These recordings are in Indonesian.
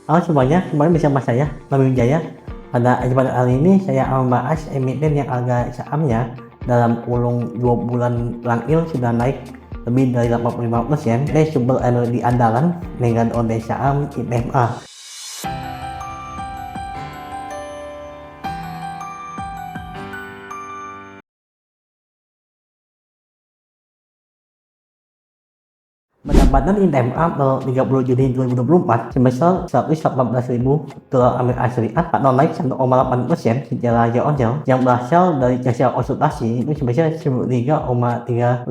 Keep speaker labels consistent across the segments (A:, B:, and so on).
A: Halo semuanya, kembali bersama saya, Nabi Wijaya. Pada kesempatan kali ini saya akan membahas emiten yang harga sahamnya dalam kurun 2 bulan terakhir sudah naik lebih dari 85%. Ini sumber energi andalan dengan kode saham ITMA. Pendapatan ITMA per 30 Juni 2024 sebesar $118.000 atau naik 1,8% secara year-on-year, yang berasal dari jasa konsultasi itu sebesar $13,300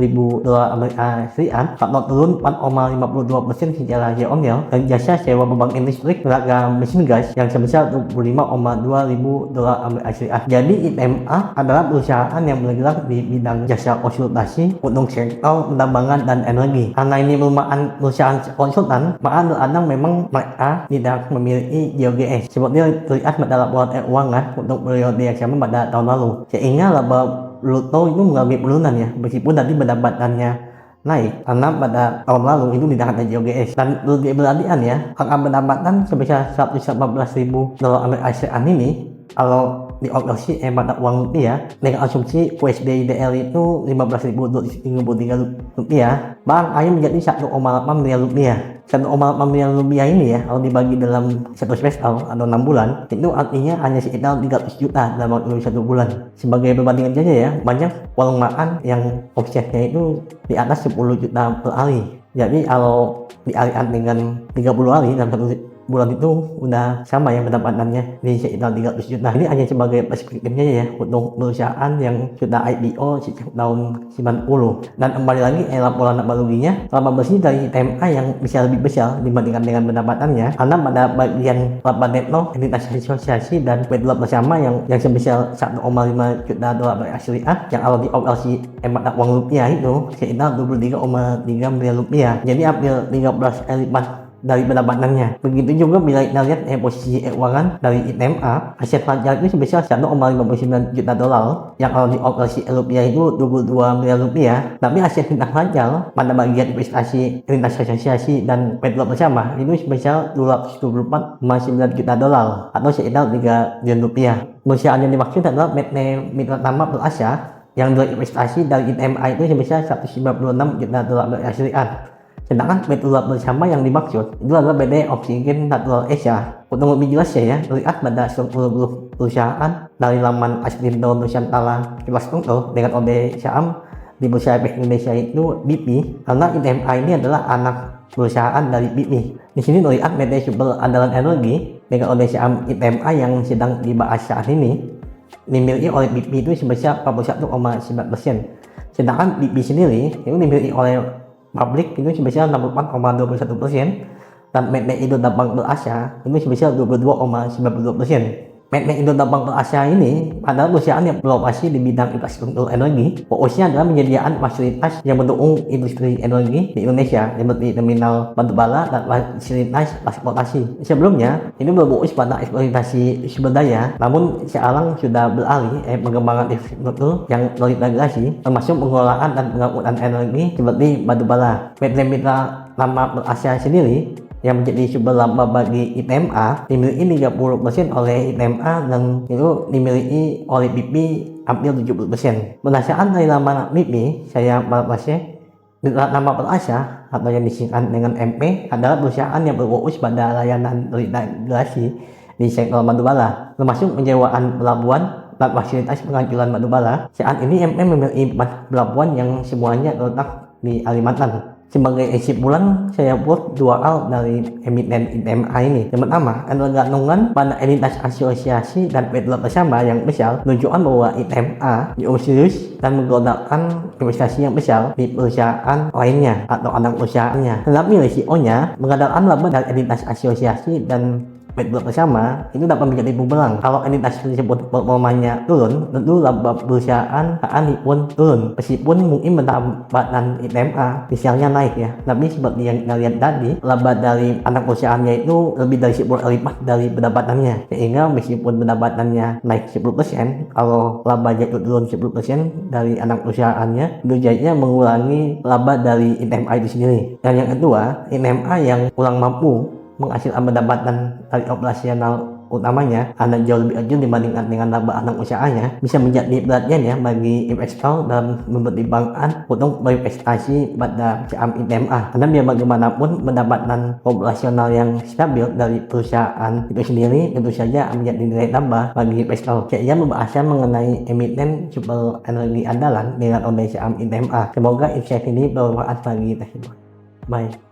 A: atau turun 4,52% secara year-on-year, dan jasa sewa pembangkit listrik tenaga mesin gas yang sebesar $25,200. Jadi ITMA adalah perusahaan yang bergerak di bidang jasa konsultasi untuk sektor pertambangan dan energi. Karena ini merupakan perusahaan konsultan, maka terkadang memang mereka tidak memiliki JOGS seperti terlihat pada laporan keuangan untuk periode yang sama pada tahun lalu, sehingga laba bruto itu mengalami penurunan ya, meskipun tadi pendapatannya naik karena pada tahun lalu itu tidak ada JOGS. Dan perlu diperhatikan ya, angka pendapatan sebesar $114.000 ini kalau dioperasi mata uang rupiah dengan asumsi USD/IDR itu Rp15.233, maka akan menjadi Rp1,8 miliar. Rp1,8 miliar ini ya, kalau dibagi dalam satu semester atau 6 bulan, itu artinya hanya sekitar 300 juta dalam waktu 1 bulan. Sebagai perbandingan saja ya, banyak warung makan yang omsetnya itu di atas 10 juta per hari. Jadi kalau dialihkan dengan 30 hari dalam satu bulan itu udah sama ya pendapatannya di sekitar 300 juta. Ini hanya sebagai perspektifnya ya untuk perusahaan yang sudah IPO sejak tahun 90. Dan kembali lagi laporan laba ruginya, laba bersih dari ITMA yang bisa lebih besar dibandingkan dengan pendapatannya, karena pada bagian laba neto, entitas asosiasi dan petugas bersama yang sebesar $1,5 juta yang kalau dioperasi mata uang rupiah itu sekitar Rp23,3 miliar. Jadi hampir 13 kali lipat dari pendapatannya. Begitu juga bila kita lihat posisi keuangan dari ITMA, aset pajak itu sebesar $1,59 juta, yang kalau dioperasi rupiah itu Rp22 miliar. Tapi aset tindak pajak pada bagian investasi, entitas asosiasi dan petugas bersama itu sebesar $224,9 juta atau sekitar Rp3 triliun. Perusahaan yang dimaksud adalah PT Mitra Tama Perkasa yang berinvestasi dari ITMA itu sebesar $196 juta. Sedangkan petugas bersama yang dimaksud itu adalah PT Oksigen Natural Asia. Untuk lebih jelas ya, terlihat pada struktur perusahaan dari laman Astrindo Nusantara Infrastruktur dengan kode saham di Bursa Efek Indonesia itu BP, karena ITMA ini adalah anak perusahaan dari BP. Di sini terlihat PT Super Andalan Energi dengan kode saham ITMA yang sedang dibahas saat ini dimiliki oleh BP itu sebesar 41,9%. Sedangkan BP sendiri itu dimiliki oleh publik itu sebesar 64,21%, dan PT Indotech Perkasa itu sebesar 22,92%. PT Indotech Perkasa ini adalah perusahaan yang beroperasi di bidang infrastruktur energi. Fokusnya adalah menyediakan fasilitas yang mendukung industri energi di Indonesia seperti terminal batubara dan fasilitas transportasi. Sebelumnya ini berfokus pada eksploitasi sumber daya, namun sekarang sudah beralih pengembangan infrastruktur yang terintegrasi, termasuk pengelolaan dan pengangkutan energi seperti batubara. PT Mitra Tama Perkasa sendiri yang menjadi sumber laba bagi ITMA dimiliki 30% oleh ITMA dan itu dimiliki oleh BP hampir 70%. Berdasarkan dari laman BP, saya berpasnya Mitra Tama Perkasa atau yang disingkat dengan MP adalah perusahaan yang berfokus pada layanan terintegrasi di sektor batubara, termasuk penyewaan pelabuhan dan fasilitas penghancuran batubara. Saat ini MP memiliki 4 pelabuhan yang semuanya terletak di Kalimantan. Sebagai kesimpulan, saya buat 2 hal dari emiten ITMA ini. Yang pertama, ketergantungan pada entitas asosiasi dan petugas bersama yang besar menunjukkan bahwa ITMA serius dan menggunakan investasi yang besar di perusahaan lainnya atau anak perusahaannya. Tetapi risikonya mengandalkan laba dari entitas asosiasi dan petugas bersama itu dapat menjadi bumerang. Kalau entitas tersebut performanya turun, tentu laba perusahaan akan pun turun, meskipun mungkin pendapatan ITMA misalnya naik ya, tapi seperti yang kita lihat tadi, laba dari anak perusahaannya itu lebih dari 10 kali lipat dari pendapatannya, sehingga meskipun pendapatannya naik 10%, kalau labanya itu turun 10% dari anak perusahaannya, itu jadinya mengurangi laba dari ITMA itu sendiri. Dan yang kedua, ITMA yang kurang mampu menghasilkan pendapatan dari operasional utamanya ada jauh lebih kecil dibandingkan dengan laba anak usahanya, bisa menjadi perhatian ya bagi investor dalam mempertimbangkan untuk berinvestasi pada saham ITMA, karena biar bagaimanapun pendapatan operasional yang stabil dari perusahaan itu sendiri tentu saja menjadi nilai tambah bagi investor. Sekian pembahasan mengenai emiten super energi andalan dengan kode saham ITMA. Semoga insight ini bermanfaat bagi kita semua. Bye.